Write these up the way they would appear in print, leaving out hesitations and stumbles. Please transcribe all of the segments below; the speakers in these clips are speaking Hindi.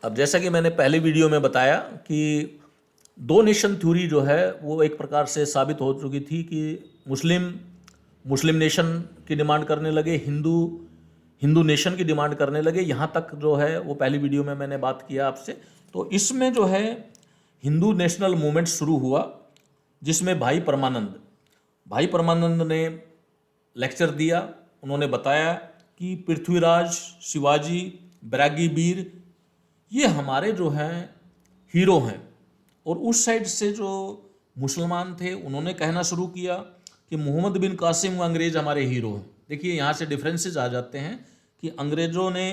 अब जैसा कि मैंने पहले वीडियो में बताया कि दो नेशन थ्योरी जो है वो एक प्रकार से साबित हो चुकी थी कि मुस्लिम मुस्लिम नेशन की डिमांड करने लगे, हिंदू हिंदू नेशन की डिमांड करने लगे। यहाँ तक जो है वो पहली वीडियो में मैंने बात किया आपसे। तो इसमें जो है हिंदू नेशनल मूवमेंट शुरू हुआ, जिसमें भाई परमानंद ने लेक्चर दिया। उन्होंने बताया कि पृथ्वीराज, शिवाजी, बैरागी वीर ये हमारे जो हैं हीरो हैं। और उस साइड से जो मुसलमान थे उन्होंने कहना शुरू किया कि मोहम्मद बिन कासिम अंग्रेज हमारे हीरो हैं। देखिए यहाँ से डिफरेंसेस आ जाते हैं कि अंग्रेज़ों ने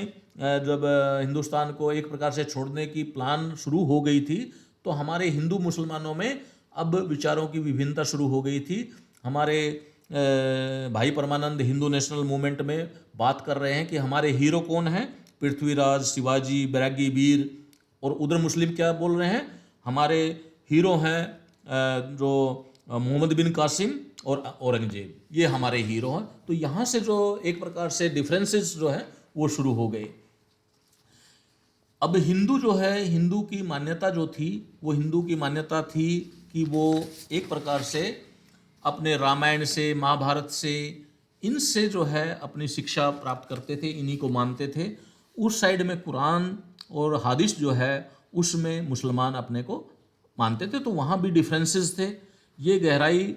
जब हिंदुस्तान को एक प्रकार से छोड़ने की प्लान शुरू हो गई थी, तो हमारे हिंदू मुसलमानों में अब विचारों की विभिन्नता शुरू हो गई थी। हमारे भाई परमानंद हिंदू नेशनल मूवमेंट में बात कर रहे हैं कि हमारे हीरो कौन हैं, पृथ्वीराज, शिवाजी, बैरागी वीर। और उधर मुस्लिम क्या बोल रहे हैं, हमारे हीरो हैं जो मोहम्मद बिन कासिम और औरंगजेब, ये हमारे हीरो हैं। तो यहाँ से जो एक प्रकार से डिफरेंसेस जो है वो शुरू हो गए। अब हिंदू जो है, हिंदू की मान्यता जो थी वो हिंदू की मान्यता थी कि वो एक प्रकार से अपने रामायण से, महाभारत से, इनसे जो है अपनी शिक्षा प्राप्त करते थे, इन्हीं को मानते थे। उस साइड में कुरान और हदीस जो है उसमें मुसलमान अपने को मानते थे। तो वहाँ भी डिफरेंसेस थे। ये गहराई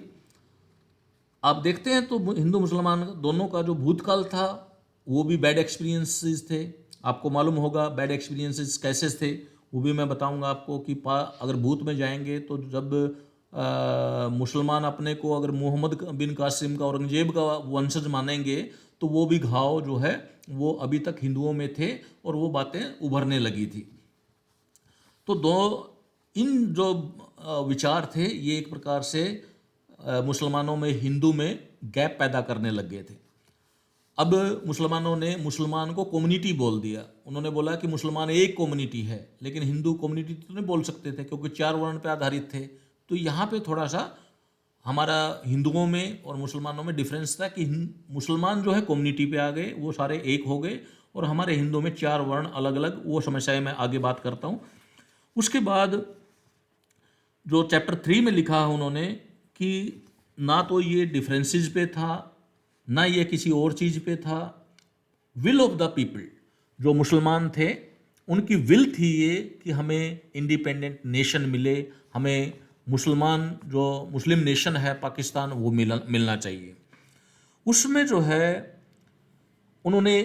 आप देखते हैं तो हिंदू मुसलमान दोनों का जो भूतकाल था वो भी बैड एक्सपीरियंसेस थे। आपको मालूम होगा बैड एक्सपीरियंसेस कैसे थे, वो भी मैं बताऊंगा आपको कि अगर भूत में जाएंगे तो जब मुसलमान अपने को अगर मोहम्मद बिन कासिम का, औरंगजेब का वंशज मानेंगे तो वो भी घाव जो है वो अभी तक हिंदुओं में थे और वो बातें उभरने लगी थी। तो इन जो विचार थे ये एक प्रकार से मुसलमानों में, हिंदू में गैप पैदा करने लग गए थे। अब मुसलमानों ने मुसलमान को कम्युनिटी बोल दिया। उन्होंने बोला कि मुसलमान एक कम्युनिटी है, लेकिन हिंदू कम्युनिटी तो नहीं बोल सकते थे क्योंकि 4 वर्ण पे आधारित थे। तो यहाँ पे थोड़ा सा हमारा हिंदुओं में और मुसलमानों में डिफरेंस था कि मुसलमान जो है कम्युनिटी पे आ गए, वो सारे एक हो गए, और हमारे हिंदुओं में 4 वर्ण अलग अलग। वो समस्याएं मैं आगे बात करता हूँ। उसके बाद जो चैप्टर 3 में लिखा है उन्होंने कि ना तो ये डिफरेंसेस पे था, ना ये किसी और चीज़ पे था। विल ऑफ द पीपल, जो मुसलमान थे उनकी विल थी ये कि हमें इंडिपेंडेंट नेशन मिले, हमें मुसलमान जो मुस्लिम नेशन है पाकिस्तान वो मिलना चाहिए। उसमें जो है उन्होंने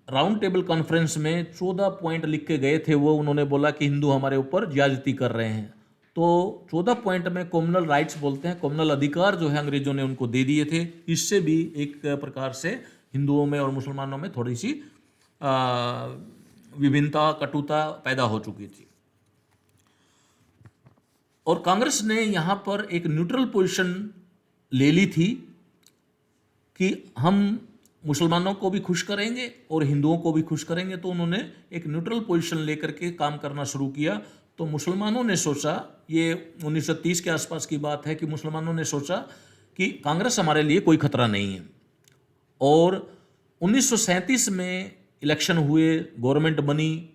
राउंड टेबल कॉन्फ्रेंस में 14 पॉइंट लिख के गए थे। वो उन्होंने बोला कि हिंदू हमारे ऊपर ज्यादती कर रहे हैं। तो 14 पॉइंट में कॉमनल राइट्स बोलते हैं, कॉमनल अधिकार जो है अंग्रेजों ने उनको दे दिए थे। इससे भी एक प्रकार से हिंदुओं में और मुसलमानों में थोड़ी सी विभिन्नता, कटुता पैदा हो चुकी थी। और कांग्रेस ने यहाँ पर एक न्यूट्रल पोजीशन ले ली थी कि हम मुसलमानों को भी खुश करेंगे और हिंदुओं को भी खुश करेंगे। तो उन्होंने एक न्यूट्रल पोजीशन लेकर के काम करना शुरू किया। तो मुसलमानों ने सोचा, ये 1930 के आसपास की बात है, कि मुसलमानों ने सोचा कि कांग्रेस हमारे लिए कोई खतरा नहीं है। और 1937 में इलेक्शन हुए, गवर्नमेंट बनी,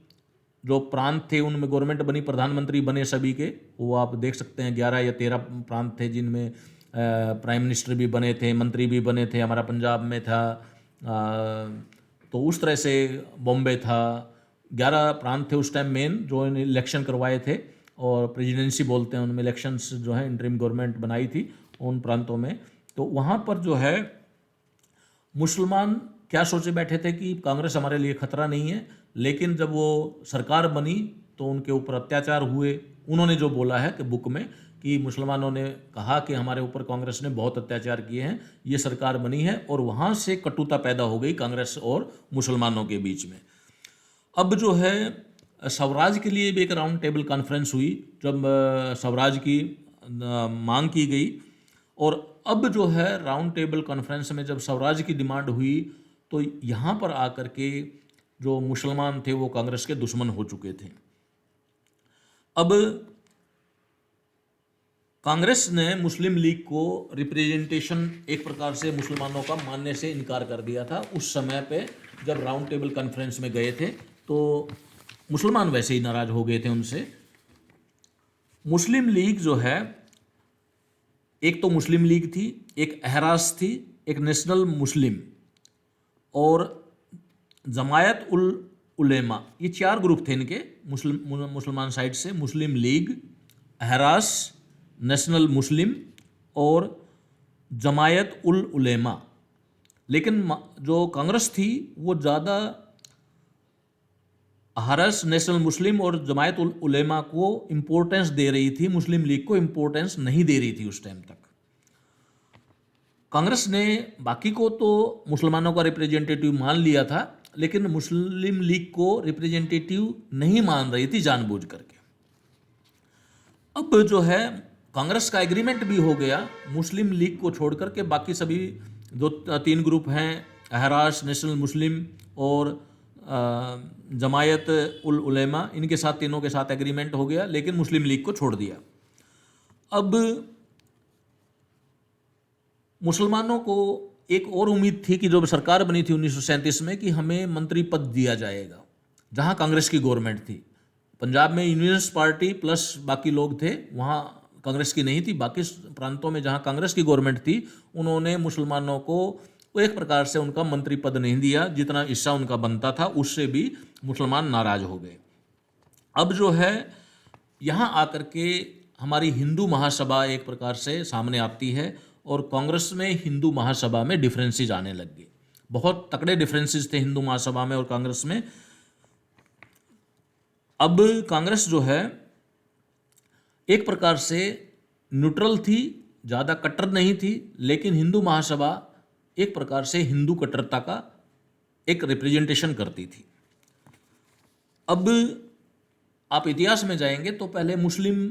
जो प्रांत थे उनमें गवर्नमेंट बनी, प्रधानमंत्री बने सभी के। वो आप देख सकते हैं 11 या 13 प्रांत थे जिनमें प्राइम मिनिस्टर भी बने थे, मंत्री भी बने थे। हमारा पंजाब में था, तो उस तरह से बॉम्बे था। 11 प्रांत थे उस टाइम मेन जो इलेक्शन करवाए थे, और प्रेसिडेंसी बोलते हैं उनमें। इलेक्शंस जो है इंटरिम गवर्नमेंट बनाई थी उन प्रांतों में। तो वहाँ पर जो है मुसलमान क्या सोचे बैठे थे कि कांग्रेस हमारे लिए खतरा नहीं है, लेकिन जब वो सरकार बनी तो उनके ऊपर अत्याचार हुए। उन्होंने जो बोला है कि बुक में कि मुसलमानों ने कहा कि हमारे ऊपर कांग्रेस ने बहुत अत्याचार किए हैं, ये सरकार बनी है, और वहाँ से कटुता पैदा हो गई कांग्रेस और मुसलमानों के बीच में। अब जो है स्वराज के लिए भी एक राउंड टेबल कॉन्फ्रेंस हुई, जब स्वराज की मांग की गई। और अब जो है राउंड टेबल कॉन्फ्रेंस में जब स्वराज की डिमांड हुई तो यहाँ पर आकर के जो मुसलमान थे वो कांग्रेस के दुश्मन हो चुके थे। अब कांग्रेस ने मुस्लिम लीग को रिप्रेजेंटेशन एक प्रकार से मुसलमानों का मानने से इनकार कर दिया था उस समय पे, जब राउंड टेबल कॉन्फ्रेंस में गए थे। तो मुसलमान वैसे ही नाराज हो गए थे उनसे। मुस्लिम लीग जो है, एक तो मुस्लिम लीग थी, एक अहरास थी, एक नेशनल मुस्लिम और जमायत उल उलेमा, ये 4 ग्रुप थे इनके मुसलमान साइड से। मुस्लिम लीग, अहरास, नेशनल मुस्लिम और जमायत उल उलेमा। लेकिन जो कांग्रेस थी वो ज़्यादा अहरास, नेशनल मुस्लिम और जमायत उल उलेमा को इम्पोर्टेंस दे रही थी, मुस्लिम लीग को इम्पोर्टेंस नहीं दे रही थी उस टाइम तक। कांग्रेस ने बाकी को तो मुसलमानों का रिप्रेजेंटेटिव मान लिया था, लेकिन मुस्लिम लीग को रिप्रेजेंटेटिव नहीं मान रही थी जानबूझ करके। अब जो है कांग्रेस का एग्रीमेंट भी हो गया मुस्लिम लीग को छोड़ करके, बाकी सभी जो 3 ग्रुप हैं, अहरास, नेशनल मुस्लिम और जमायत उल उलेमा, इनके साथ, तीनों के साथ एग्रीमेंट हो गया, लेकिन मुस्लिम लीग को छोड़ दिया। अब मुसलमानों को एक और उम्मीद थी कि जो सरकार बनी थी 1937 में, कि हमें मंत्री पद दिया जाएगा, जहां कांग्रेस की गवर्नमेंट थी। पंजाब में यूनियनिस्ट पार्टी प्लस बाकी लोग थे, वहां कांग्रेस की नहीं थी। बाकी प्रांतों में जहां कांग्रेस की गवर्नमेंट थी, उन्होंने मुसलमानों को एक प्रकार से उनका मंत्री पद नहीं दिया, जितना हिस्सा उनका बनता था उससे भी मुसलमान नाराज हो गए। अब जो है यहाँ आकर के हमारी हिंदू महासभा एक प्रकार से सामने आती है, और कांग्रेस में हिंदू महासभा में डिफरेंसेस आने लग गए। बहुत तकड़े डिफरेंसेस थे हिंदू महासभा में और कांग्रेस में। अब कांग्रेस जो है एक प्रकार से न्यूट्रल थी, ज़्यादा कट्टर नहीं थी, लेकिन हिंदू महासभा एक प्रकार से हिंदू कट्टरता का एक रिप्रेजेंटेशन करती थी। अब आप इतिहास में जाएंगे तो पहले मुस्लिम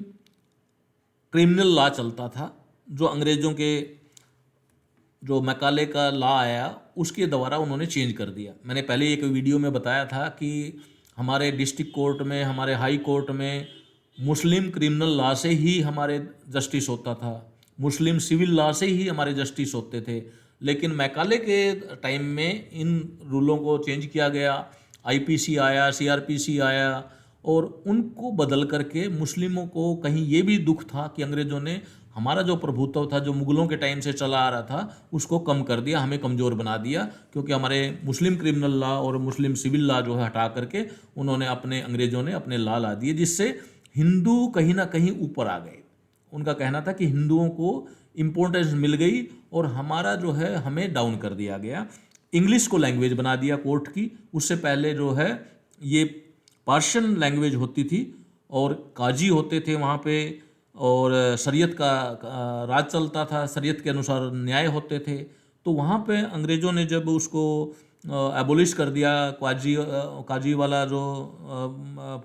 क्रिमिनल लॉ चलता था, जो अंग्रेज़ों के जो मैकाले का लॉ आया उसके द्वारा उन्होंने चेंज कर दिया। मैंने पहले एक वीडियो में बताया था कि हमारे डिस्ट्रिक्ट कोर्ट में, हमारे हाई कोर्ट में मुस्लिम क्रिमिनल लॉ से ही हमारे जस्टिस होता था, मुस्लिम सिविल लॉ से ही हमारे जस्टिस होते थे। लेकिन मैकाले के टाइम में इन रूलों को चेंज किया गया, आईपीसी आया, सीआरपीसी आया, और उनको बदल करके मुस्लिमों को कहीं ये भी दुख था कि अंग्रेज़ों ने हमारा जो प्रभुत्व था, जो मुगलों के टाइम से चला आ रहा था, उसको कम कर दिया, हमें कमज़ोर बना दिया, क्योंकि हमारे मुस्लिम क्रिमिनल लॉ और मुस्लिम सिविल लॉ जो है हटा करके उन्होंने अंग्रेज़ों ने अपने लॉ ला दिए, जिससे हिंदू कहीं ना कहीं ऊपर आ गए। उनका कहना था कि हिंदुओं को इम्पोर्टेंस मिल गई और हमारा जो है हमें डाउन कर दिया गया। इंग्लिश को लैंग्वेज बना दिया कोर्ट की। उससे पहले जो है ये पर्शियन लैंग्वेज होती थी और काजी होते थे वहाँ पे, और शरीयत का राज चलता था, शरीयत के अनुसार न्याय होते थे। तो वहाँ पे अंग्रेज़ों ने जब उसको एबोलिश कर दिया, काजी वाला जो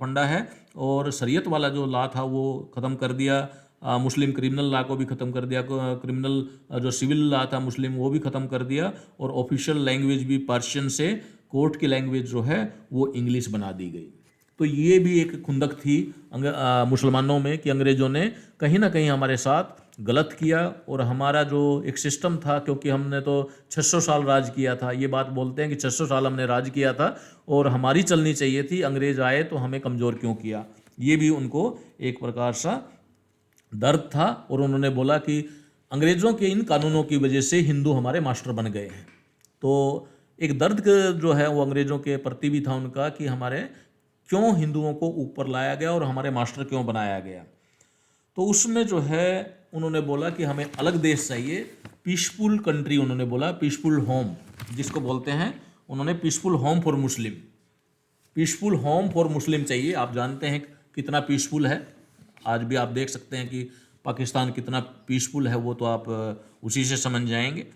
फंडा है और शरीयत वाला जो लॉ था वो ख़त्म कर दिया, मुस्लिम क्रिमिनल लॉ को भी ख़त्म कर दिया, क्रिमिनल जो सिविल लॉ था मुस्लिम वो भी ख़त्म कर दिया, और ऑफिशियल लैंग्वेज भी पर्शियन से कोर्ट की लैंग्वेज जो है वो इंग्लिश बना दी गई। तो ये भी एक खुंदक थी मुसलमानों में कि अंग्रेज़ों ने कहीं ना कहीं हमारे साथ गलत किया, और हमारा जो एक सिस्टम था, क्योंकि हमने तो 600 साल राज किया था, ये बात बोलते हैं कि 600 साल हमने राज किया था और हमारी चलनी चाहिए थी, अंग्रेज़ आए तो हमें कमज़ोर क्यों किया। ये भी उनको एक प्रकार सा दर्द था, और उन्होंने बोला कि अंग्रेज़ों के इन कानूनों की वजह से हिंदू हमारे मास्टर बन गए हैं। तो एक दर्द जो है वो अंग्रेज़ों के प्रति भी था उनका, कि हमारे क्यों हिंदुओं को ऊपर लाया गया और हमारे मास्टर क्यों बनाया गया। तो उसमें जो है उन्होंने बोला कि हमें अलग देश चाहिए, पीसफुल कंट्री, उन्होंने बोला पीसफुल होम, जिसको बोलते हैं उन्होंने peaceful home for Muslim, peaceful home for Muslim चाहिए। आप जानते हैं कितना पीसफुल है, आज भी आप देख सकते हैं कि पाकिस्तान कितना पीसफुल है, वो तो आप उसी से समझ जाएंगे।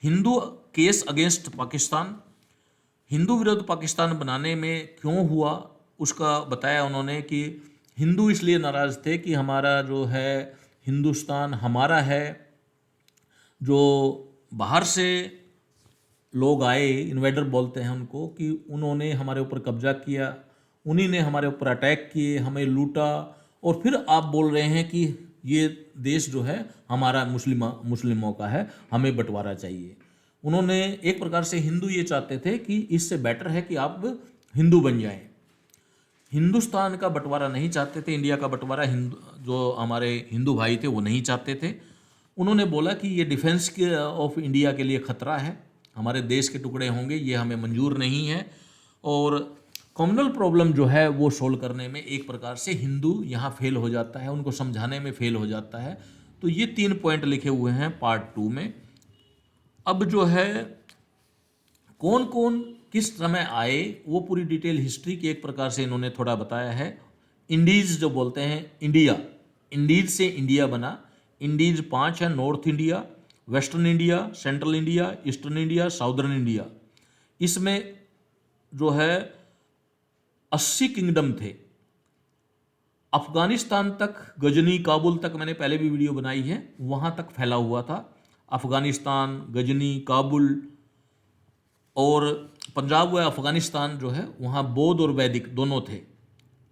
हिंदू केस अगेंस्ट पाकिस्तान, हिंदू विरुद्ध पाकिस्तान बनाने में क्यों हुआ उसका बताया उन्होंने कि हिंदू इसलिए नाराज़ थे कि हमारा जो है हिंदुस्तान हमारा है, जो बाहर से लोग आए, इन्वेडर बोलते हैं उनको, कि उन्होंने हमारे ऊपर कब्जा किया, उन्हीं ने हमारे ऊपर अटैक किए, हमें लूटा, और फिर आप बोल रहे हैं कि ये देश जो है हमारा मुस्लिमों का है, हमें बंटवारा चाहिए। उन्होंने एक प्रकार से हिंदू ये चाहते थे कि इससे बेटर है कि आप हिंदू बन जाएं। हिंदुस्तान का बंटवारा नहीं चाहते थे, इंडिया का बंटवारा हिंदू जो हमारे हिंदू भाई थे वो नहीं चाहते थे। उन्होंने बोला कि ये डिफेंस के ऑफ इंडिया के लिए खतरा है, हमारे देश के टुकड़े होंगे, ये हमें मंजूर नहीं है। और कॉमनल प्रॉब्लम जो है वो सोल्व करने में एक प्रकार से हिंदू यहाँ फेल हो जाता है, उनको समझाने में फेल हो जाता है। तो ये 3 पॉइंट लिखे हुए हैं पार्ट 2 में। अब जो है कौन कौन किस समय आए वो पूरी डिटेल हिस्ट्री की एक प्रकार से इन्होंने थोड़ा बताया है। इंडीज जो बोलते हैं, इंडिया, इंडीज से इंडिया बना। इंडीज 5 है, north India, western India, central India, eastern India, southern India. इसमें जो है 80 किंगडम थे। अफगानिस्तान तक, गजनी, काबुल तक मैंने पहले भी वीडियो बनाई है, वहाँ तक फैला हुआ था। अफगानिस्तान, गजनी, काबुल और पंजाब व अफगानिस्तान जो है वहाँ बौद्ध और वैदिक दोनों थे,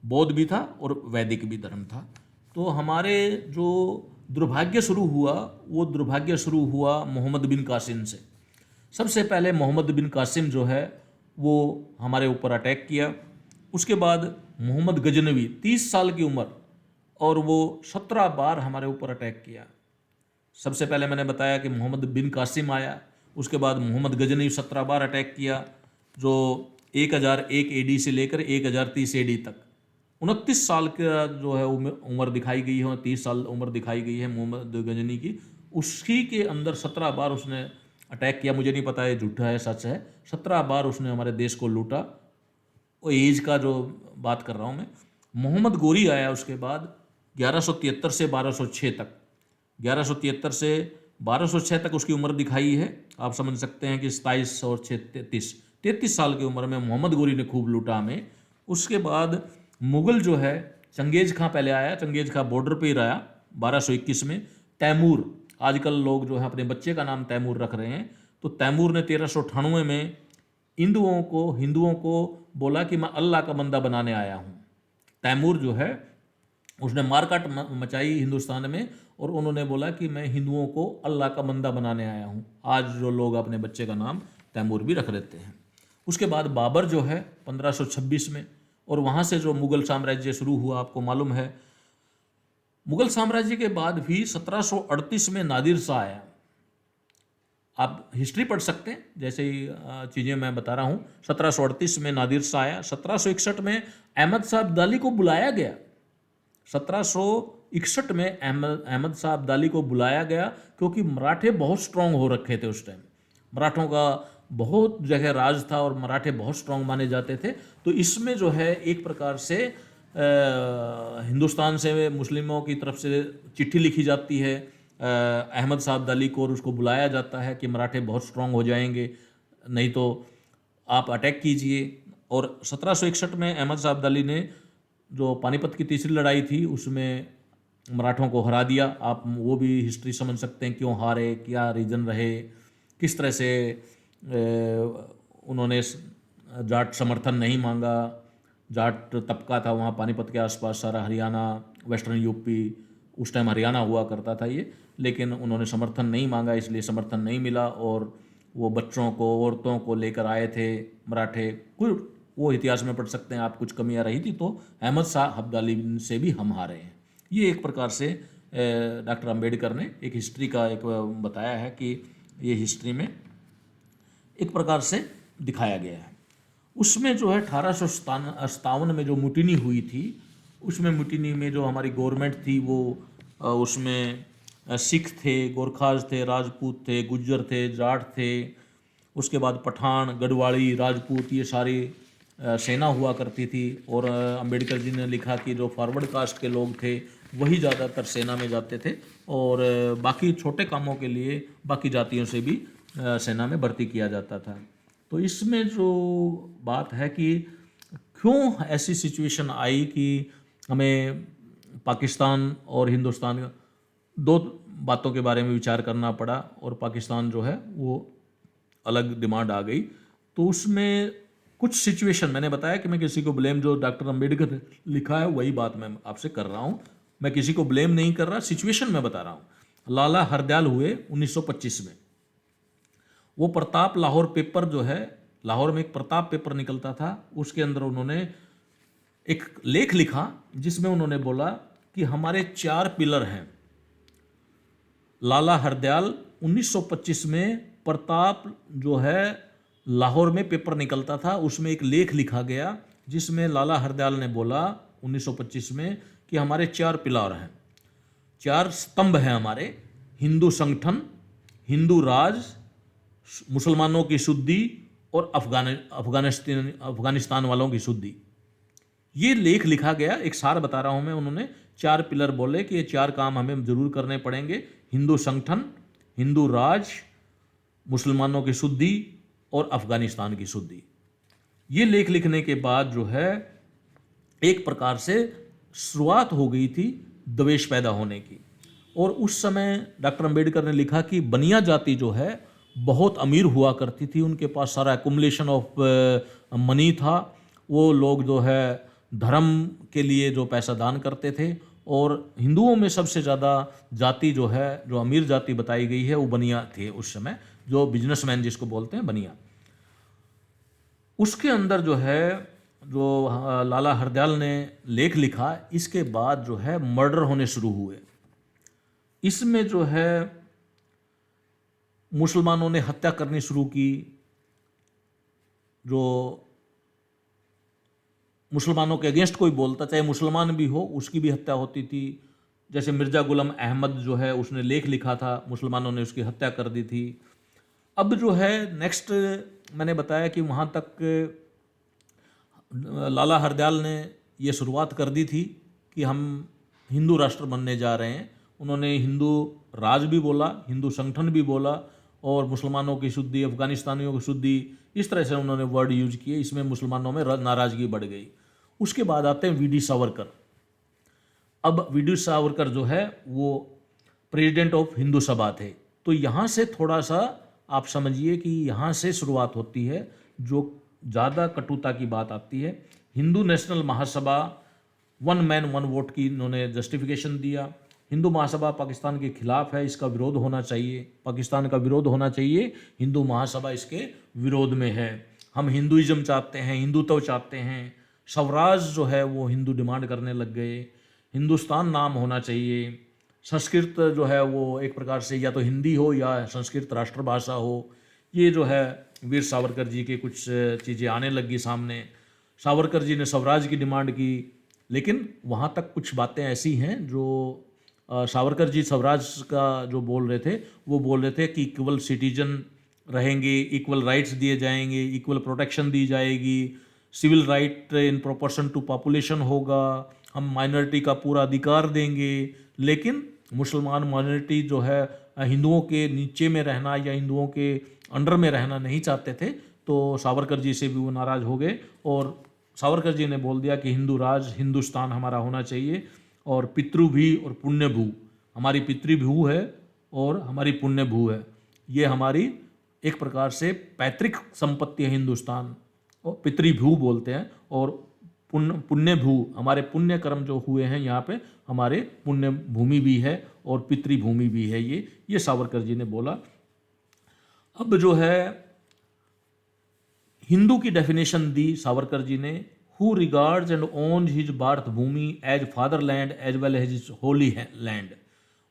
बौद्ध भी था और वैदिक भी धर्म था। तो हमारे जो दुर्भाग्य शुरू हुआ वो दुर्भाग्य शुरू हुआ मोहम्मद बिन कासिम से। सबसे पहले मोहम्मद बिन कासिम जो है वो हमारे ऊपर अटैक किया। उसके बाद मोहम्मद गजनवी 30 साल की उम्र और वो 17 बार हमारे ऊपर अटैक किया। सबसे पहले मैंने बताया कि मोहम्मद बिन कासिम आया, उसके बाद मोहम्मद गजनवी 17 बार अटैक किया, जो 1001 एडी से लेकर 1030 एडी तक 29 साल का जो है उम्र दिखाई गई है, 30 साल उम्र दिखाई गई है मोहम्मद गजनी की। उसी के अंदर 17 बार उसने अटैक किया। मुझे नहीं पता है झूठा है सच है, 17 बार उसने हमारे देश को लूटा। वो एज का जो बात कर रहा हूँ मैं। मोहम्मद गोरी आया उसके बाद 1173 से 1206 तक, 1173 से 1206 तक उसकी उम्र दिखाई है। आप समझ सकते हैं कि 27 और 6 33 साल की उम्र में मोहम्मद गोरी ने खूब लूटा हमें। उसके बाद मुगल जो है चंगेज खां पहले आया, चंगेज खां बॉर्डर पे ही रहा 1221 में। तैमूर, आजकल लोग जो है अपने बच्चे का नाम तैमूर रख रहे हैं, तो तैमूर ने 1398 में हिंदुओं को बोला कि मैं अल्लाह का बंदा बनाने आया हूँ। तैमूर जो है उसने मारकाट मचाई हिंदुस्तान में और उन्होंने बोला कि मैं हिंदुओं को अल्लाह का बंदा बनाने आया हूँ। आज जो लोग अपने बच्चे का नाम तैमूर भी रख देते हैं। उसके बाद बाबर जो है 1526 में, और वहाँ से जो मुगल साम्राज्य शुरू हुआ आपको मालूम है। मुगल साम्राज्य के बाद भी 1738 में नादिर शाह आया। आप हिस्ट्री पढ़ सकते हैं, जैसे ही चीज़ें मैं बता रहा हूँ। 1738 में नादिर शाह आया। 1761 में अहमद शाह अब्दाली को बुलाया गया। 1761 में अहमद शाह अब्दाली को बुलाया गया क्योंकि मराठे बहुत स्ट्रांग हो रखे थे उस टाइम। मराठों का बहुत जगह राज था और मराठे बहुत स्ट्रांग माने जाते थे। तो इसमें जो है एक प्रकार से हिंदुस्तान से मुस्लिमों की तरफ से चिट्ठी लिखी जाती है अहमद शाह अब्दाली को, और उसको बुलाया जाता है कि मराठे बहुत स्ट्रांग हो जाएंगे, नहीं तो आप अटैक कीजिए। और 1761 में अहमद शाह अब्दाली ने जो पानीपत की तीसरी लड़ाई थी उसमें मराठों को हरा दिया। आप वो भी हिस्ट्री समझ सकते हैं, क्यों हारे, क्या रीज़न रहे, किस तरह से उन्होंने जाट समर्थन नहीं मांगा। जाट तबका था वहाँ पानीपत के आसपास, सारा हरियाणा, वेस्टर्न यूपी, उस टाइम हरियाणा हुआ करता था ये, लेकिन उन्होंने समर्थन नहीं मांगा, इसलिए समर्थन नहीं मिला और वो बच्चों को, औरतों को लेकर आए थे मराठे। कुछ वो इतिहास में पढ़ सकते हैं आप, कुछ कमियां रही थी तो अहमद शाह अब्दाली से भी हम हारे हैं। ये एक प्रकार से डॉक्टर अंबेडकर ने एक हिस्ट्री का एक बताया है कि ये हिस्ट्री में एक प्रकार से दिखाया गया है। उसमें जो है 1857 में जो मुटिनी हुई थी, उसमें मुटिनी में जो हमारी गवर्नमेंट थी वो उसमें सिख थे, गोरखाज थे, राजपूत थे, गुज्जर थे, जाट थे, उसके बाद पठान, गढ़वाली, राजपूत, ये सारी सेना हुआ करती थी। और अंबेडकर जी ने लिखा कि जो फॉरवर्ड कास्ट के लोग थे वही ज़्यादातर सेना में जाते थे और बाकी छोटे कामों के लिए बाकी जातियों से भी सेना में भर्ती किया जाता था। तो इसमें जो बात है कि क्यों ऐसी सिचुएशन आई कि हमें पाकिस्तान और हिंदुस्तान दो बातों के बारे में विचार करना पड़ा और पाकिस्तान जो है वो अलग डिमांड आ गई। तो उसमें कुछ सिचुएशन मैंने बताया कि मैं किसी को ब्लेम, जो डॉक्टर अंबेडकर ने लिखा है वही बात मैं आपसे कर रहा हूँ, मैं किसी को ब्लेम नहीं कर रहा, सिचुएशन मैं बता रहा हूँ। लाला हरदयाल हुए 1925 में। वो प्रताप लाहौर पेपर जो है, लाहौर में एक प्रताप पेपर निकलता था, उसके अंदर उन्होंने एक लेख लिखा जिसमें उन्होंने बोला कि हमारे 4 पिलर हैं। लाला हरदयाल 1925 में प्रताप जो है लाहौर में पेपर निकलता था, उसमें एक लेख लिखा गया जिसमें लाला हरदयाल ने बोला 1925 में कि हमारे 4 पिलर हैं, 4 स्तंभ हैं हमारे: हिंदू संगठन, हिंदू राज, मुसलमानों की शुद्धि और अफगानिस्तान वालों की शुद्धि। ये लेख लिखा गया, एक सार बता रहा हूं मैं। उन्होंने 4 पिलर बोले कि ये 4 काम हमें जरूर करने पड़ेंगे: हिंदू संगठन, हिंदू राज, मुसलमानों की शुद्धि और अफगानिस्तान की शुद्धि। ये लेख लिखने के बाद जो है एक प्रकार से शुरुआत हो गई थी द्वेष पैदा होने की। और उस समय डॉक्टर अंबेडकर ने लिखा कि बनिया जाति जो है बहुत अमीर हुआ करती थी, उनके पास सारा एकुमुलेशन ऑफ मनी था। वो लोग जो है धर्म के लिए जो पैसा दान करते थे, और हिंदुओं में सबसे ज़्यादा जाति जो है, जो अमीर जाति बताई गई है, वो बनिया थे उस समय, जो बिजनेसमैन जिसको बोलते हैं बनिया। उसके अंदर जो है जो लाला हरदयाल ने लेख लिखा, इसके बाद जो है मर्डर होने शुरू हुए। इसमें जो है मुसलमानों ने हत्या करनी शुरू की। जो मुसलमानों के अगेंस्ट कोई बोलता, चाहे मुसलमान भी हो, उसकी भी हत्या होती थी। जैसे मिर्ज़ा गुलाम अहमद जो है, उसने लेख लिखा था, मुसलमानों ने उसकी हत्या कर दी थी। अब जो है नेक्स्ट मैंने बताया कि वहाँ तक लाला हरदयाल ने ये शुरुआत कर दी थी कि हम हिंदू राष्ट्र बनने जा रहे हैं। उन्होंने हिंदू राज भी बोला, हिंदू संगठन भी बोला, और मुसलमानों की शुद्धि, अफगानिस्तानियों की शुद्धि, इस तरह से उन्होंने वर्ड यूज किए। इसमें मुसलमानों में नाराज़गी बढ़ गई। उसके बाद आते हैं वी.डी. सावरकर। अब वी.डी. सावरकर जो है वो प्रेसिडेंट ऑफ हिंदू सभा थे। तो यहाँ से थोड़ा सा आप समझिए कि यहाँ से शुरुआत होती है जो ज़्यादा कटुता की बात आती है। हिंदू नेशनल महासभा, 1 मैन 1 वोट की इन्होंने जस्टिफिकेशन दिया। हिंदू महासभा पाकिस्तान के खिलाफ है, इसका विरोध होना चाहिए, पाकिस्तान का विरोध होना चाहिए, हिंदू महासभा इसके विरोध में है। हम हिंदुइज्म चाहते हैं, हिंदुत्व चाहते हैं। स्वराज जो है वो हिंदू डिमांड करने लग गए। हिंदुस्तान नाम होना चाहिए। संस्कृत जो है वो एक प्रकार से या तो हिंदी हो या संस्कृत राष्ट्रभाषा हो। ये जो है वीर सावरकर जी की कुछ चीज़ें आने लगी सामने। सावरकर जी ने स्वराज की डिमांड की, लेकिन वहाँ तक कुछ बातें ऐसी हैं जो सावरकर जी स्वराज का जो बोल रहे थे, वो बोल रहे थे कि इक्वल सिटीजन रहेंगे, इक्वल राइट्स दिए जाएंगे, इक्वल प्रोटेक्शन दी जाएगी, civil right in proportion to population होगा, हम माइनॉरिटी का पूरा अधिकार देंगे। लेकिन मुसलमान माइनॉरिटी जो है हिंदुओं के नीचे में रहना या हिंदुओं के अंडर में रहना नहीं चाहते थे। तो सावरकर जी से भी वो नाराज़ हो गए, और सावरकर जी ने बोल दिया कि हिंदू राज, हिंदुस्तान हमारा होना चाहिए, और पितृभी और पुण्य भू, हमारी पितृभू है और हमारी पुण्य भू है। ये हमारी एक प्रकार से पैतृक संपत्ति है हिंदुस्तान, और पितृभू बोलते हैं, और पुण्य भू, हमारे पुण्य कर्म जो हुए हैं यहाँ पे, हमारे पुण्य भूमि भी है और पितृभूमि भी है। ये सावरकर जी ने बोला। अब जो है हिंदू की डेफिनेशन दी सावरकर जी ने, who regards and owns his Bharat bhumi as fatherland as well as his holy land.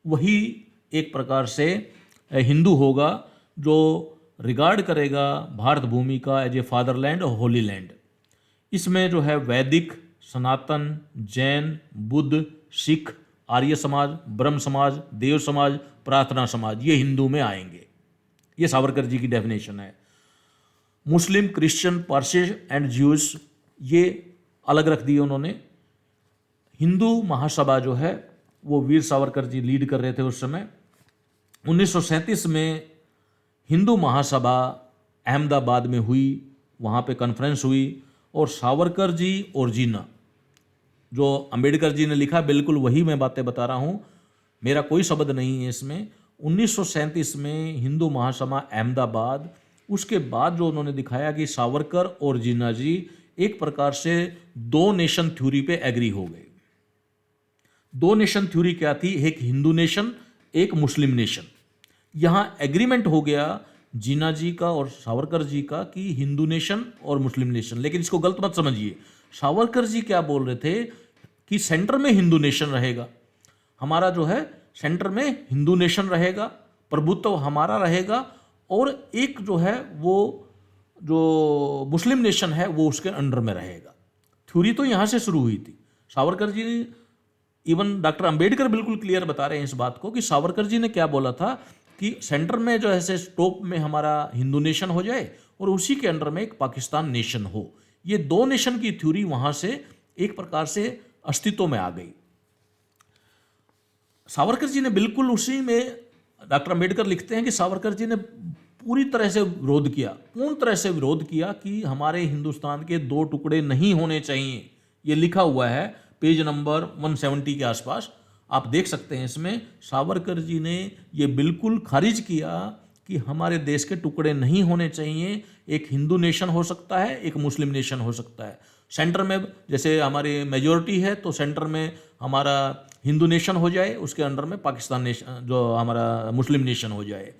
वही एक प्रकार से हिंदू होगा जो रिगार्ड करेगा भारत भूमि का एज ए फादरलैंड और होली लैंड। इसमें जो है वैदिक, सनातन, जैन, बुद्ध, सिख, आर्य समाज, ब्रह्म समाज, देव समाज, प्रार्थना समाज, ये हिंदू में आएंगे। ये सावरकर जी की डेफिनेशन है। मुस्लिम, क्रिश्चियन, पारसी एंड ज्यूस ये अलग रख दिए उन्होंने। हिंदू महासभा जो है वो वीर सावरकर जी लीड कर रहे थे उस समय। 1937 में हिंदू महासभा अहमदाबाद में हुई, वहाँ पे कॉन्फ्रेंस हुई, और सावरकर जी और जीना, जो अंबेडकर जी ने लिखा, बिल्कुल वही मैं बातें बता रहा हूँ, मेरा कोई शब्द नहीं है इसमें। 1937 में हिंदू महासभा अहमदाबाद, उसके बाद जो उन्होंने दिखाया कि सावरकर और जीना जी एक प्रकार से 2 नेशन थ्योरी पे एग्री हो गए। 2 नेशन थ्योरी क्या थी? एक हिंदू नेशन, एक मुस्लिम नेशन। यहाँ एग्रीमेंट हो गया जीना जी का और सावरकर जी का कि हिंदू नेशन और मुस्लिम नेशन। लेकिन इसको गलत मत समझिए, सावरकर जी क्या बोल रहे थे कि सेंटर में हिंदू नेशन रहेगा, हमारा जो है सेंटर में हिंदू नेशन रहेगा, प्रभुत्व हमारा रहेगा, और एक जो है वो जो मुस्लिम नेशन है वो उसके अंडर में रहेगा। थ्योरी तो यहाँ से शुरू हुई थी। सावरकर जी, इवन डॉक्टर अंबेडकर बिल्कुल क्लियर बता रहे हैं इस बात को कि सावरकर जी ने क्या बोला था कि सेंटर में जो है टॉप में हमारा हिंदू नेशन हो जाए और उसी के अंडर में एक पाकिस्तान नेशन हो। ये दो नेशन की थ्योरी वहां से एक प्रकार से अस्तित्व में आ गई। सावरकर जी ने बिल्कुल उसी में, डॉक्टर अंबेडकर लिखते हैं कि सावरकर जी ने पूरी तरह से विरोध किया, पूर्ण तरह से विरोध किया कि हमारे हिंदुस्तान के दो टुकड़े नहीं होने चाहिए। ये लिखा हुआ है पेज नंबर 170 के आसपास, आप देख सकते हैं। इसमें सावरकर जी ने ये बिल्कुल खारिज किया कि हमारे देश के टुकड़े नहीं होने चाहिए। एक हिंदू नेशन हो सकता है, एक मुस्लिम नेशन हो सकता है। सेंटर में जैसे हमारी मेजॉरिटी है तो सेंटर में हमारा हिंदू नेशन हो जाए, उसके अंडर में पाकिस्तान नेशन जो हमारा मुस्लिम नेशन हो जाए।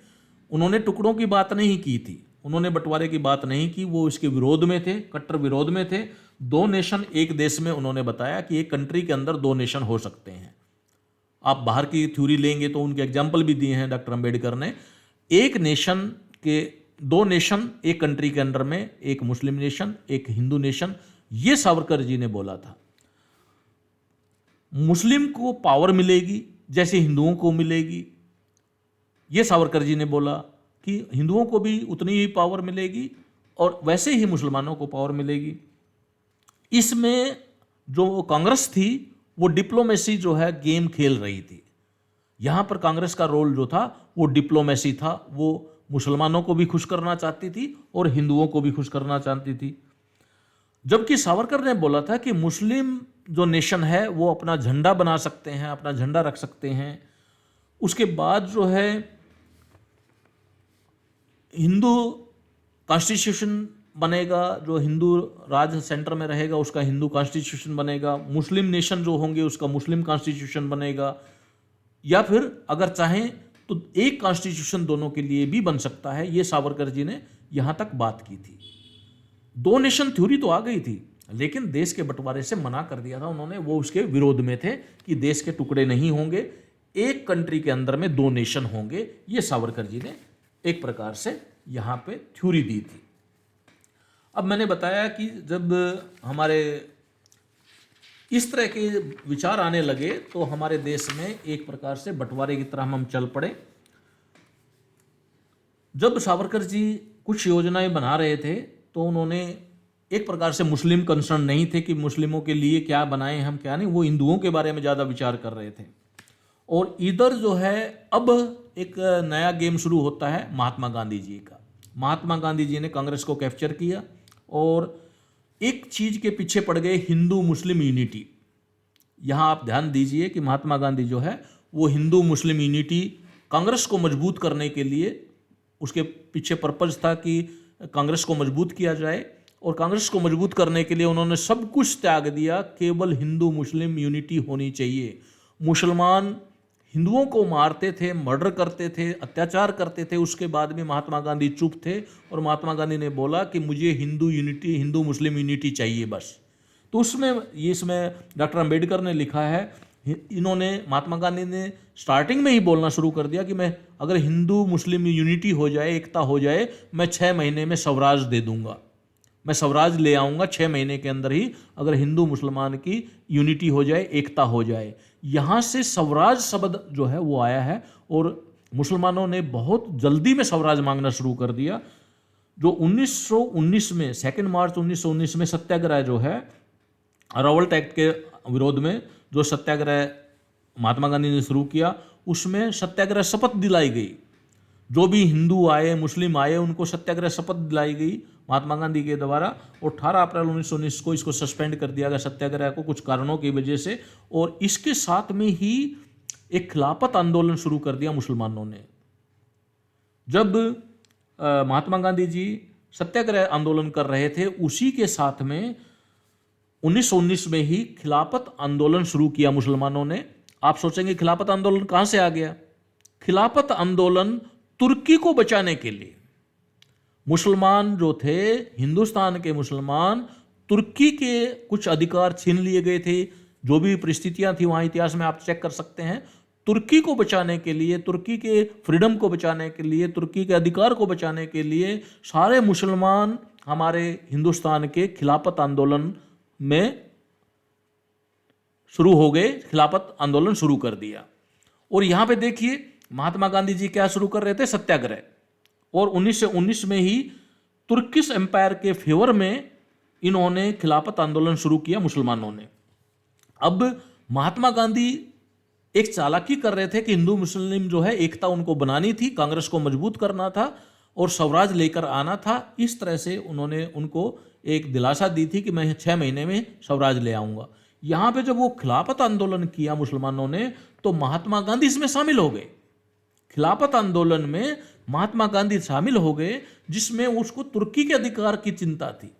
उन्होंने टुकड़ों की बात नहीं की थी, उन्होंने बंटवारे की बात नहीं की, वो इसके विरोध में थे, कट्टर विरोध में थे। दो नेशन एक देश में उन्होंने बताया कि एक कंट्री के अंदर दो नेशन हो सकते हैं। आप बाहर की थ्योरी लेंगे तो उनके एग्जाम्पल भी दिए हैं डॉक्टर अंबेडकर ने। एक नेशन के दो नेशन एक कंट्री के अंडर में, एक मुस्लिम नेशन एक हिंदू नेशन, ये सावरकर जी ने बोला था। मुस्लिम को पावर मिलेगी जैसे हिंदुओं को मिलेगी, ये सावरकर जी ने बोला कि हिंदुओं को भी उतनी ही पावर मिलेगी और वैसे ही मुसलमानों को पावर मिलेगी। इसमें जो कांग्रेस थी वो डिप्लोमेसी जो है गेम खेल रही थी। यहाँ पर कांग्रेस का रोल जो था वो डिप्लोमेसी था, वो मुसलमानों को भी खुश करना चाहती थी और हिंदुओं को भी खुश करना चाहती थी। जबकि सावरकर ने बोला था कि मुस्लिम जो नेशन है वो अपना झंडा बना सकते हैं, अपना झंडा रख सकते हैं। उसके बाद जो है हिंदू कॉन्स्टिट्यूशन बनेगा, जो हिंदू राज सेंटर में रहेगा उसका हिंदू कॉन्स्टिट्यूशन बनेगा, मुस्लिम नेशन जो होंगे उसका मुस्लिम कॉन्स्टिट्यूशन बनेगा, या फिर अगर चाहें तो एक कॉन्स्टिट्यूशन दोनों के लिए भी बन सकता है। ये सावरकर जी ने यहां तक बात की थी। दो नेशन थ्योरी तो आ गई थी, लेकिन देश के बंटवारे से मना कर दिया था उन्होंने, वो उसके विरोध में थे कि देश के टुकड़े नहीं होंगे, एक कंट्री के अंदर में दो नेशन होंगे। ये सावरकर जी ने एक प्रकार से यहां पे थ्योरी दी थी। अब मैंने बताया कि जब हमारे इस तरह के विचार आने लगे तो हमारे देश में एक प्रकार से बंटवारे की तरह हम चल पड़े। जब सावरकर जी कुछ योजनाएं बना रहे थे तो उन्होंने एक प्रकार से मुस्लिम कंसर्न नहीं थे कि मुस्लिमों के लिए क्या बनाएं हम क्या नहीं, वो हिंदुओं के बारे में ज़्यादा विचार कर रहे थे। और इधर जो है अब एक नया गेम शुरू होता है महात्मा गांधी जी का। महात्मा गांधी जी ने कांग्रेस को कैप्चर किया और एक चीज के पीछे पड़ गए, हिंदू मुस्लिम यूनिटी। यहां आप ध्यान दीजिए कि महात्मा गांधी जो है वो हिंदू मुस्लिम यूनिटी कांग्रेस को मजबूत करने के लिए, उसके पीछे पर्पज था कि कांग्रेस को मजबूत किया जाए, और कांग्रेस को मजबूत करने के लिए उन्होंने सब कुछ त्याग दिया, केवल हिंदू मुस्लिम यूनिटी होनी चाहिए। मुसलमान हिंदुओं को मारते थे, मर्डर करते थे, अत्याचार करते थे, उसके बाद भी महात्मा गांधी चुप थे और महात्मा गांधी ने बोला कि मुझे Hindu unity, Hindu Muslim unity चाहिए बस। तो इसमें डॉक्टर अंबेडकर ने लिखा है, इन्होंने महात्मा गांधी ने स्टार्टिंग में ही बोलना शुरू कर दिया कि मैं अगर हिंदू मुस्लिम यूनिटी हो जाए, एकता हो जाए, मैं 6 महीने में स्वराज दे दूंगा, मैं स्वराज ले आऊंगा 6 महीने के अंदर ही, अगर हिंदू मुसलमान की यूनिटी हो जाए, एकता हो जाए। यहाँ से स्वराज शब्द जो है वो आया है और मुसलमानों ने बहुत जल्दी में स्वराज मांगना शुरू कर दिया। जो 1919 में 2 मार्च 1919 में सत्याग्रह जो है रावल्ट एक्ट के विरोध में, जो सत्याग्रह महात्मा गांधी ने शुरू किया, उसमें सत्याग्रह शपथ दिलाई गई। जो भी हिंदू आए, मुस्लिम आए, उनको सत्याग्रह शपथ दिलाई गई महात्मा गांधी के द्वारा, और 18 अप्रैल 1919 को इसको सस्पेंड कर दिया गया सत्याग्रह को कुछ कारणों की वजह से। और इसके साथ में ही एक खिलाफत आंदोलन शुरू कर दिया मुसलमानों ने। जब महात्मा गांधी जी सत्याग्रह आंदोलन कर रहे थे, उसी के साथ में 1919 में ही खिलाफत आंदोलन शुरू किया मुसलमानों ने। आप सोचेंगे खिलाफत आंदोलन कहां से आ गया? खिलाफत आंदोलन तुर्की को बचाने के लिए, मुसलमान जो थे, हिंदुस्तान के मुसलमान तुर्की के कुछ अधिकार छीन लिए गए थे। जो भी परिस्थितियां थी वहां इतिहास में आप चेक कर सकते हैं। तुर्की को बचाने के लिए, तुर्की के फ्रीडम को बचाने के लिए, तुर्की के अधिकार को बचाने के लिए सारे मुसलमान हमारे हिंदुस्तान के खिलाफत आंदोलन में शुरू हो गए, खिलाफत आंदोलन शुरू कर दिया। और यहां पे देखिए महात्मा गांधी जी क्या शुरू कर रहे थे, सत्याग्रह। और 1919 में ही तुर्किश एम्पायर के फेवर में इन्होंने खिलाफत आंदोलन शुरू किया मुसलमानों ने। अब महात्मा गांधी एक चालाकी कर रहे थे कि हिंदू मुस्लिम जो है एकता उनको बनानी थी, कांग्रेस को मजबूत करना था और स्वराज लेकर आना था। इस तरह से उन्होंने उनको एक दिलासा दी थी कि मैं 6 महीने में स्वराज ले आऊंगा। यहां पे जब वो खिलाफत आंदोलन किया मुसलमानों ने, तो महात्मा गांधी इसमें शामिल हो गए। खिलाफत आंदोलन में महात्मा गांधी शामिल हो गए, जिसमें उसको तुर्की के अधिकार की चिंता थी।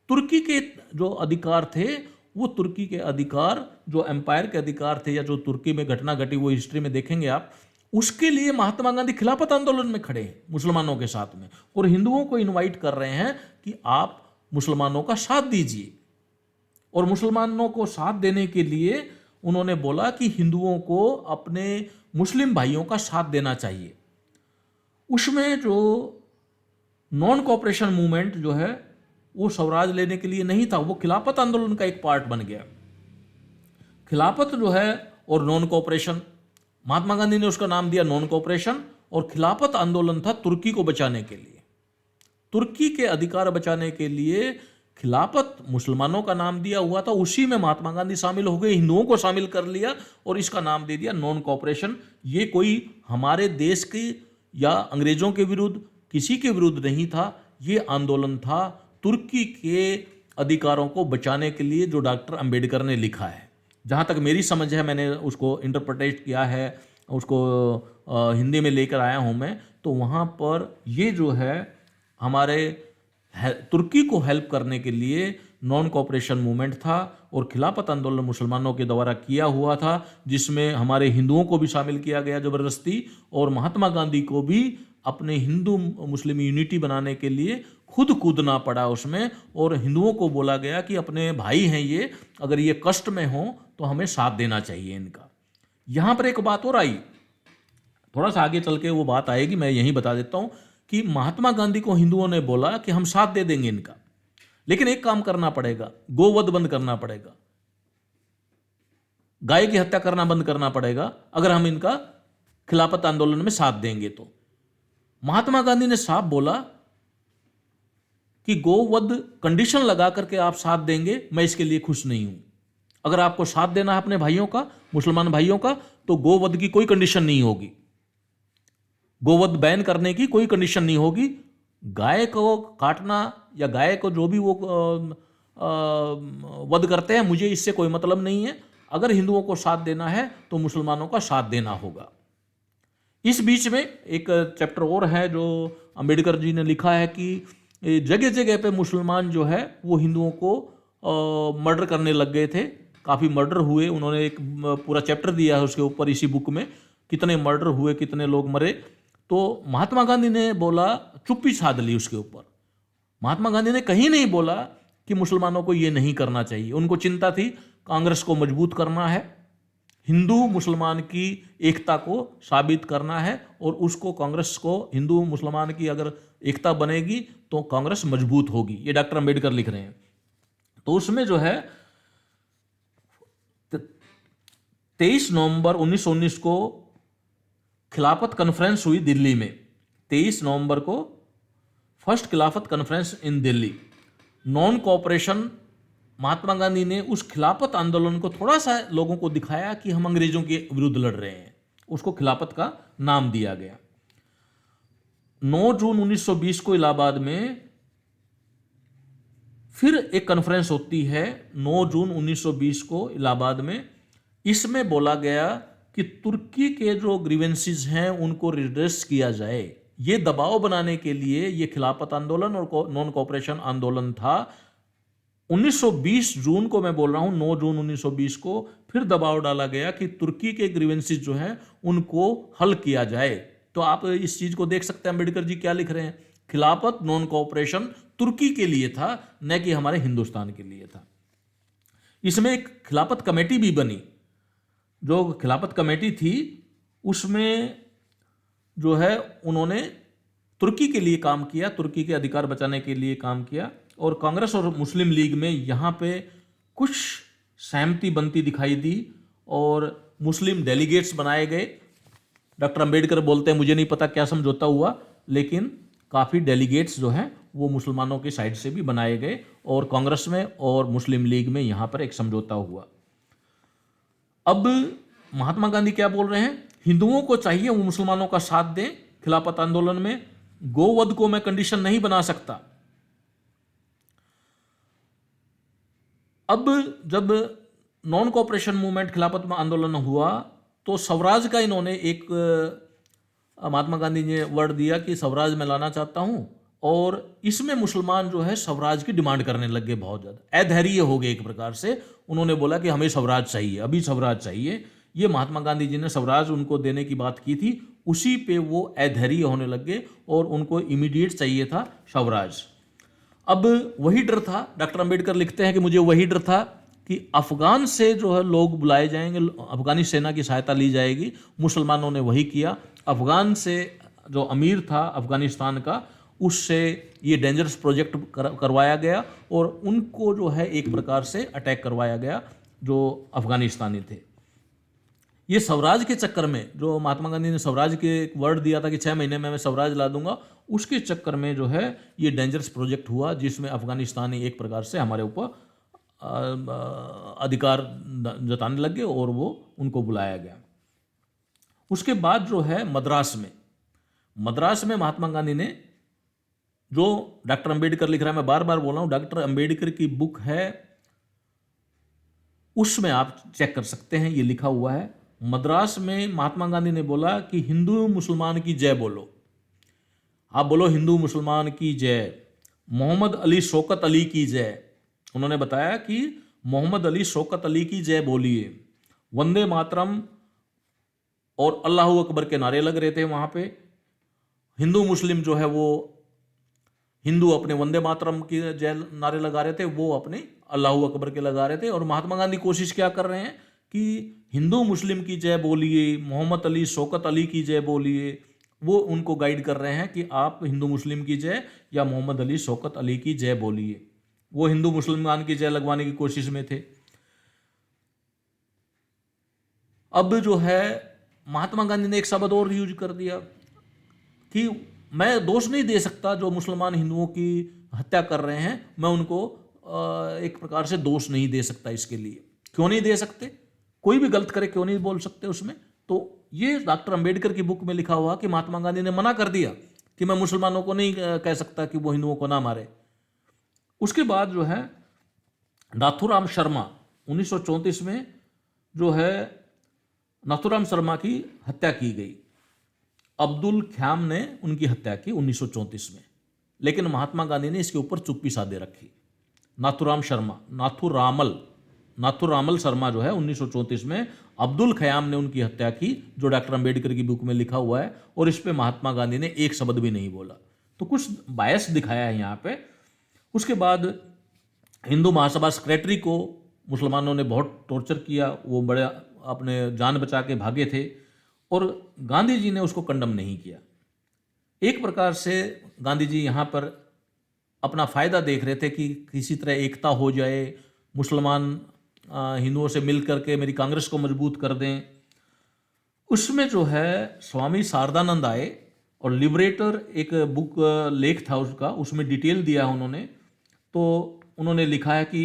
तुर्की के जो अधिकार थे, वो तुर्की के अधिकार जो एम्पायर के अधिकार थे, या जो तुर्की में घटना घटी वो हिस्ट्री में देखेंगे आप, उसके लिए महात्मा गांधी खिलाफत आंदोलन में खड़े हैं मुसलमानों के साथ में, और हिंदुओं को इनवाइट कर रहे हैं कि आप मुसलमानों का साथ दीजिए। और मुसलमानों को साथ देने के लिए उन्होंने बोला कि हिंदुओं को अपने मुस्लिम भाइयों का साथ देना चाहिए। उसमें जो नॉन कोऑपरेशन मूवमेंट जो है वो स्वराज लेने के लिए नहीं था, वो खिलाफत आंदोलन का एक पार्ट बन गया। खिलाफत जो है और नॉन कोऑपरेशन, महात्मा गांधी ने उसका नाम दिया नॉन कोऑपरेशन, और खिलाफत आंदोलन था तुर्की को बचाने के लिए, तुर्की के अधिकार बचाने के लिए। खिलाफत मुसलमानों का नाम दिया हुआ था, उसी में महात्मा गांधी शामिल हो गए, हिंदुओं को शामिल कर लिया और इसका नाम दे दिया नॉन कोऑपरेशन। ये कोई हमारे देश के या अंग्रेजों के विरुद्ध, किसी के विरुद्ध नहीं था, ये आंदोलन था तुर्की के अधिकारों को बचाने के लिए, जो डॉक्टर अंबेडकर ने लिखा है। जहाँ तक मेरी समझ है, मैंने उसको इंटरप्रेट किया है, उसको हिंदी में लेकर आया हूँ मैं, तो वहाँ पर ये जो है हमारे तुर्की को हेल्प करने के लिए नॉन कोऑपरेशन मूवमेंट था, और खिलाफत आंदोलन मुसलमानों के द्वारा किया हुआ था, जिसमें हमारे हिंदुओं को भी शामिल किया गया ज़बरदस्ती, और महात्मा गांधी को भी अपने हिंदू मुस्लिम यूनिटी बनाने के लिए खुद कूदना पड़ा उसमें। और हिंदुओं को बोला गया कि अपने भाई हैं ये, अगर ये कष्ट में हो तो हमें साथ देना चाहिए इनका। यहाँ पर एक बात और आई, थोड़ा सा आगे चल के वो बात आएगी, मैं यहीं बता देता हूँ कि महात्मा गांधी को हिंदुओं ने बोला कि हम साथ दे देंगे इनका, लेकिन एक काम करना पड़ेगा, गोवध बंद करना पड़ेगा, गाय की हत्या करना बंद करना पड़ेगा, अगर हम इनका खिलाफत आंदोलन में साथ देंगे तो। महात्मा गांधी ने साफ बोला कि गोवध कंडीशन लगा करके आप साथ देंगे, मैं इसके लिए खुश नहीं हूं। अगर आपको साथ देना है अपने भाइयों का, मुसलमान भाइयों का, तो गोवध की कोई कंडीशन नहीं होगी, गोवध बैन करने की कोई कंडीशन नहीं होगी। गाय को काटना या गाय को जो भी वो वध करते हैं, मुझे इससे कोई मतलब नहीं है। अगर हिंदुओं को साथ देना है तो मुसलमानों का साथ देना होगा। इस बीच में एक चैप्टर और है जो अंबेडकर जी ने लिखा है कि जगह जगह पे मुसलमान जो है वो हिंदुओं को मर्डर करने लग गए थे, काफ़ी मर्डर हुए। उन्होंने एक पूरा चैप्टर दिया है उसके ऊपर, इसी बुक में, कितने मर्डर हुए, कितने लोग मरे। तो महात्मा गांधी ने बोला, चुप्पी साध ली उसके ऊपर। महात्मा गांधी ने कहीं नहीं बोला कि मुसलमानों को ये नहीं करना चाहिए। उनको चिंता थी कांग्रेस को मजबूत करना है, हिंदू मुसलमान की एकता को साबित करना है, और उसको कांग्रेस को, हिंदू मुसलमान की अगर एकता बनेगी तो कांग्रेस मजबूत होगी। ये डॉक्टर अंबेडकर लिख रहे हैं। तो उसमें जो है 23 नवंबर 1919 को खिलाफत कॉन्फ्रेंस हुई दिल्ली में। 23 नवंबर को first Khilafat conference in Delhi. Non cooperation, Mahatma Gandhi ने उस खिलाफत आंदोलन को थोड़ा सा लोगों को दिखाया कि हम अंग्रेजों के विरुद्ध लड़ रहे हैं, उसको खिलाफत का नाम दिया गया। 9 जून 1920 को इलाहाबाद में फिर एक कॉन्फ्रेंस होती है, 9 जून 1920 को इलाहाबाद में। इसमें बोला गया कि तुर्की के जो ग्रीवेंसेस हैं उनको रिड्रेस किया जाए। ये दबाव बनाने के लिए ये खिलाफत आंदोलन और नॉन कोऑपरेशन आंदोलन था। 1920 जून को मैं बोल रहा हूं, 9 जून 1920 को फिर दबाव डाला गया कि तुर्की के ग्रीवेंसेस जो हैं उनको हल किया जाए। तो आप इस चीज को देख सकते हैं, अंबेडकर जी क्या लिख रहे हैं, खिलाफत, नॉन कोऑपरेशन, तुर्की के लिए था, न कि हमारे हिंदुस्तान के लिए था। इसमें एक खिलाफत कमेटी भी बनी। जो खिलाफत कमेटी थी उसमें जो है उन्होंने तुर्की के लिए काम किया, तुर्की के अधिकार बचाने के लिए काम किया। और कांग्रेस और मुस्लिम लीग में यहाँ पे कुछ सहमति बनती दिखाई दी और मुस्लिम डेलीगेट्स बनाए गए। डॉक्टर अंबेडकर बोलते हैं मुझे नहीं पता क्या समझौता हुआ, लेकिन काफ़ी डेलीगेट्स जो हैं वो मुसलमानों की साइड से भी बनाए गए और कांग्रेस में और मुस्लिम लीग में यहाँ पर एक समझौता हुआ। अब महात्मा गांधी क्या बोल रहे हैं, हिंदुओं को चाहिए वो मुसलमानों का साथ दें खिलाफत आंदोलन में, गोवध को मैं कंडीशन नहीं बना सकता। अब जब नॉन कोऑपरेशन मूवमेंट खिलाफत में आंदोलन हुआ तो स्वराज का इन्होंने एक महात्मा गांधी ने वर्ड दिया कि स्वराज मैं लाना चाहता हूं, और इसमें मुसलमान जो है स्वराज की डिमांड करने लग गए, बहुत ज़्यादा अधैर्य हो गए एक प्रकार से। उन्होंने बोला कि हमें स्वराज चाहिए, अभी स्वराज चाहिए। ये महात्मा गांधी जी ने स्वराज उनको देने की बात की थी, उसी पे वो अधैर्य होने लग गए और उनको इमीडिएट चाहिए था स्वराज। अब वही डर था, डॉक्टर अंबेडकर लिखते हैं कि मुझे वही डर था कि अफगान से जो है लोग बुलाए जाएंगे, अफगानी सेना की सहायता ली जाएगी। मुसलमानों ने वही किया। अफगान से जो अमीर था अफगानिस्तान का, उससे ये डेंजरस प्रोजेक्ट करवाया गया और उनको जो है एक प्रकार से अटैक करवाया गया जो अफगानिस्तानी थे। ये स्वराज के चक्कर में, जो महात्मा गांधी ने स्वराज के एक वर्ड दिया था कि 6 महीने में मैं स्वराज ला दूंगा, उसके चक्कर में जो है ये डेंजरस प्रोजेक्ट हुआ जिसमें अफगानिस्तानी एक प्रकार से हमारे ऊपर अधिकार जताने लग गए और वो उनको बुलाया गया। उसके बाद जो है मद्रास में महात्मा गांधी ने, जो डॉक्टर अंबेडकर लिख रहा है, मैं बार बार बोल रहा हूँ, डॉक्टर अंबेडकर की बुक है, उसमें आप चेक कर सकते हैं, ये लिखा हुआ है। मद्रास में महात्मा गांधी ने बोला कि हिंदू मुसलमान की जय बोलो, आप बोलो हिंदू मुसलमान की जय, मोहम्मद अली शौकत अली की जय। उन्होंने बताया कि मोहम्मद अली शौकत अली की जय बोलिए, वंदे मातरम और अल्लाह अकबर के नारे लग रहे थे वहाँ पे। हिंदू मुस्लिम जो है वो, हिंदू अपने वंदे मातरम की जय नारे लगा रहे थे, वो अपने अल्लाह अकबर के लगा रहे थे। और महात्मा गांधी कोशिश क्या कर रहे हैं कि हिंदू मुस्लिम की जय बोलिए, मोहम्मद अली शौकत अली की जय बोलिए। वो उनको गाइड कर रहे हैं कि आप हिंदू मुस्लिम की जय या मोहम्मद अली शौकत अली की जय बोलिए। वो हिंदू मुसलमान की जय लगवाने की कोशिश में थे। अब जो है महात्मा गांधी ने एक शब्द और यूज कर दिया कि मैं दोष नहीं दे सकता जो मुसलमान हिंदुओं की हत्या कर रहे हैं, मैं उनको एक प्रकार से दोष नहीं दे सकता। इसके लिए क्यों नहीं दे सकते, कोई भी गलत करे क्यों नहीं बोल सकते उसमें। तो ये डॉक्टर अंबेडकर की बुक में लिखा हुआ कि महात्मा गांधी ने मना कर दिया कि मैं मुसलमानों को नहीं कह सकता कि वो हिंदुओं को ना मारे। उसके बाद जो है नाथूराम शर्मा 1934 में जो है नाथूराम शर्मा की हत्या की गई। अब्दुल ख्याम ने उनकी हत्या की 1934 में, लेकिन महात्मा गांधी ने इसके ऊपर चुप्पी साधे रखी। नाथूरामल शर्मा जो है 1934 में अब्दुल ख्याम ने उनकी हत्या की, जो डॉक्टर अंबेडकर की बुक में लिखा हुआ है, और इस पे महात्मा गांधी ने एक शब्द भी नहीं बोला। तो कुछ बायस दिखाया है यहाँ पे। उसके बाद हिंदू महासभा सेक्रेटरी को मुसलमानों ने बहुत टॉर्चर किया, वो बड़े अपने जान बचा के भागे थे और गांधी जी ने उसको कंडम नहीं किया। एक प्रकार से गांधी जी यहाँ पर अपना फ़ायदा देख रहे थे कि किसी तरह एकता हो जाए, मुसलमान हिंदुओं से मिल करके मेरी कांग्रेस को मजबूत कर दें। उसमें जो है स्वामी शारदानंद आए और लिबरेटर एक बुक लेख था उसका, उसमें डिटेल दिया उन्होंने। तो उन्होंने लिखा है कि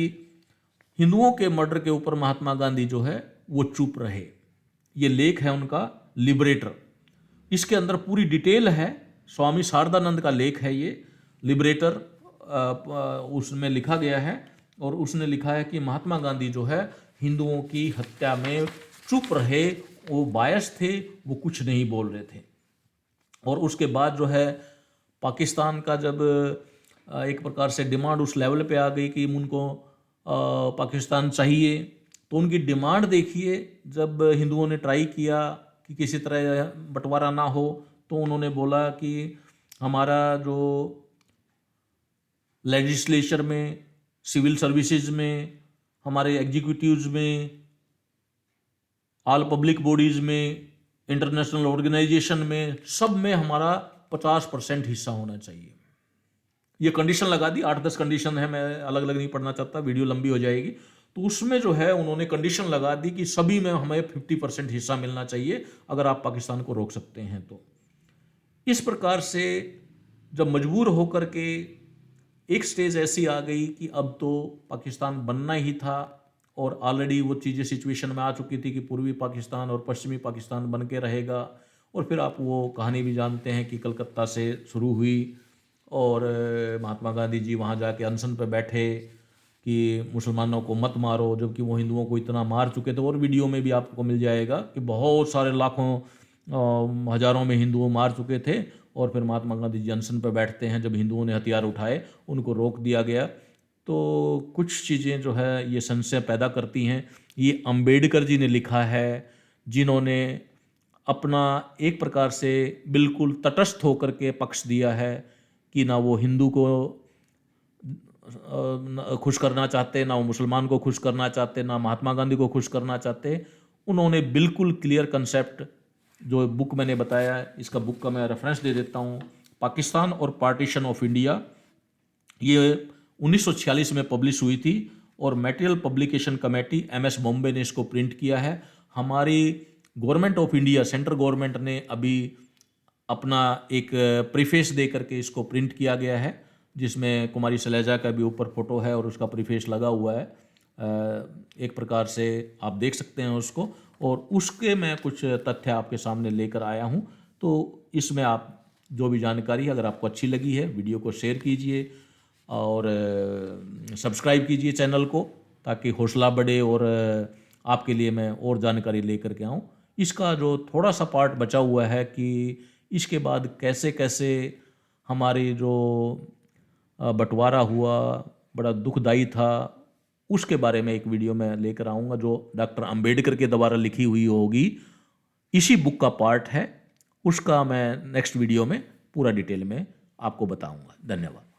हिंदुओं के मर्डर के ऊपर महात्मा गांधी जो है वो चुप रहे। ये लेख है उनका लिबरेटर, इसके अंदर पूरी डिटेल है। स्वामी शारदानंद का लेख है ये लिबरेटर, उसमें लिखा गया है। और उसने लिखा है कि महात्मा गांधी जो है हिंदुओं की हत्या में चुप रहे, वो बायस थे, वो कुछ नहीं बोल रहे थे। और उसके बाद जो है पाकिस्तान का जब एक प्रकार से डिमांड उस लेवल पे आ गई कि उनको पाकिस्तान चाहिए, तो उनकी डिमांड देखिए, जब हिंदुओं ने ट्राई किया कि किसी तरह बंटवारा ना हो, तो उन्होंने बोला कि हमारा जो लेजिस्लेचर में, सिविल सर्विसेज में, हमारे एग्जीक्यूटिव्स में, ऑल पब्लिक बॉडीज में, इंटरनेशनल ऑर्गेनाइजेशन में, सब में हमारा 50% हिस्सा होना चाहिए। ये कंडीशन लगा दी, 8-10 कंडीशन है, मैं अलग अलग नहीं पढ़ना चाहता, वीडियो लंबी हो जाएगी। तो उसमें जो है उन्होंने कंडीशन लगा दी कि सभी में हमें 50% हिस्सा मिलना चाहिए अगर आप पाकिस्तान को रोक सकते हैं तो। इस प्रकार से जब मजबूर होकर के एक स्टेज ऐसी आ गई कि अब तो पाकिस्तान बनना ही था, और ऑलरेडी वो चीज़ें सिचुएशन में आ चुकी थी कि पूर्वी पाकिस्तान और पश्चिमी पाकिस्तान बन के रहेगा। और फिर आप वो कहानी भी जानते हैं कि कलकत्ता से शुरू हुई और महात्मा गांधी जी वहाँ जाके अनशन पे बैठे कि मुसलमानों को मत मारो, जबकि वो हिंदुओं को इतना मार चुके थे। और वीडियो में भी आपको मिल जाएगा कि बहुत सारे लाखों हजारों में हिंदुओं मार चुके थे, और फिर महात्मा गांधी जी अनशन पर बैठते हैं। जब हिंदुओं ने हथियार उठाए उनको रोक दिया गया। तो कुछ चीज़ें जो है ये संशय पैदा करती हैं। ये अंबेडकर जी ने लिखा है, जिन्होंने अपना एक प्रकार से बिल्कुल तटस्थ होकर के पक्ष दिया है कि ना वो हिंदू को खुश करना चाहते, ना वो मुसलमान को खुश करना चाहते, ना महात्मा गांधी को खुश करना चाहते। उन्होंने बिल्कुल क्लियर कंसेप्ट, जो बुक मैंने बताया है, इसका बुक का मैं रेफरेंस दे देता हूँ, पाकिस्तान और पार्टीशन ऑफ इंडिया, ये 1946 में पब्लिश हुई थी और material publication committee MS Bombay ने इसको प्रिंट किया है। हमारी government of India, central government ने अभी अपना एक प्रीफेस दे करके इसको प्रिंट किया गया है, जिसमें कुमारी सैलजा का भी ऊपर फोटो है और उसका प्रीफेस लगा हुआ है। एक प्रकार से आप देख सकते हैं उसको, और उसके मैं कुछ तथ्य आपके सामने लेकर आया हूं। तो इसमें आप जो भी जानकारी है, अगर आपको अच्छी लगी है, वीडियो को शेयर कीजिए और सब्सक्राइब कीजिए चैनल को, ताकि हौसला बढ़े और आपके लिए मैं और जानकारी लेकर के आऊँ। इसका जो थोड़ा सा पार्ट बचा हुआ है कि इसके बाद कैसे कैसे हमारी जो बंटवारा हुआ, बड़ा दुखदाई था, उसके बारे में एक वीडियो में लेकर आऊँगा, जो डॉक्टर अंबेडकर के द्वारा लिखी हुई होगी। इसी बुक का पार्ट है, उसका मैं नेक्स्ट वीडियो में पूरा डिटेल में आपको बताऊँगा। धन्यवाद।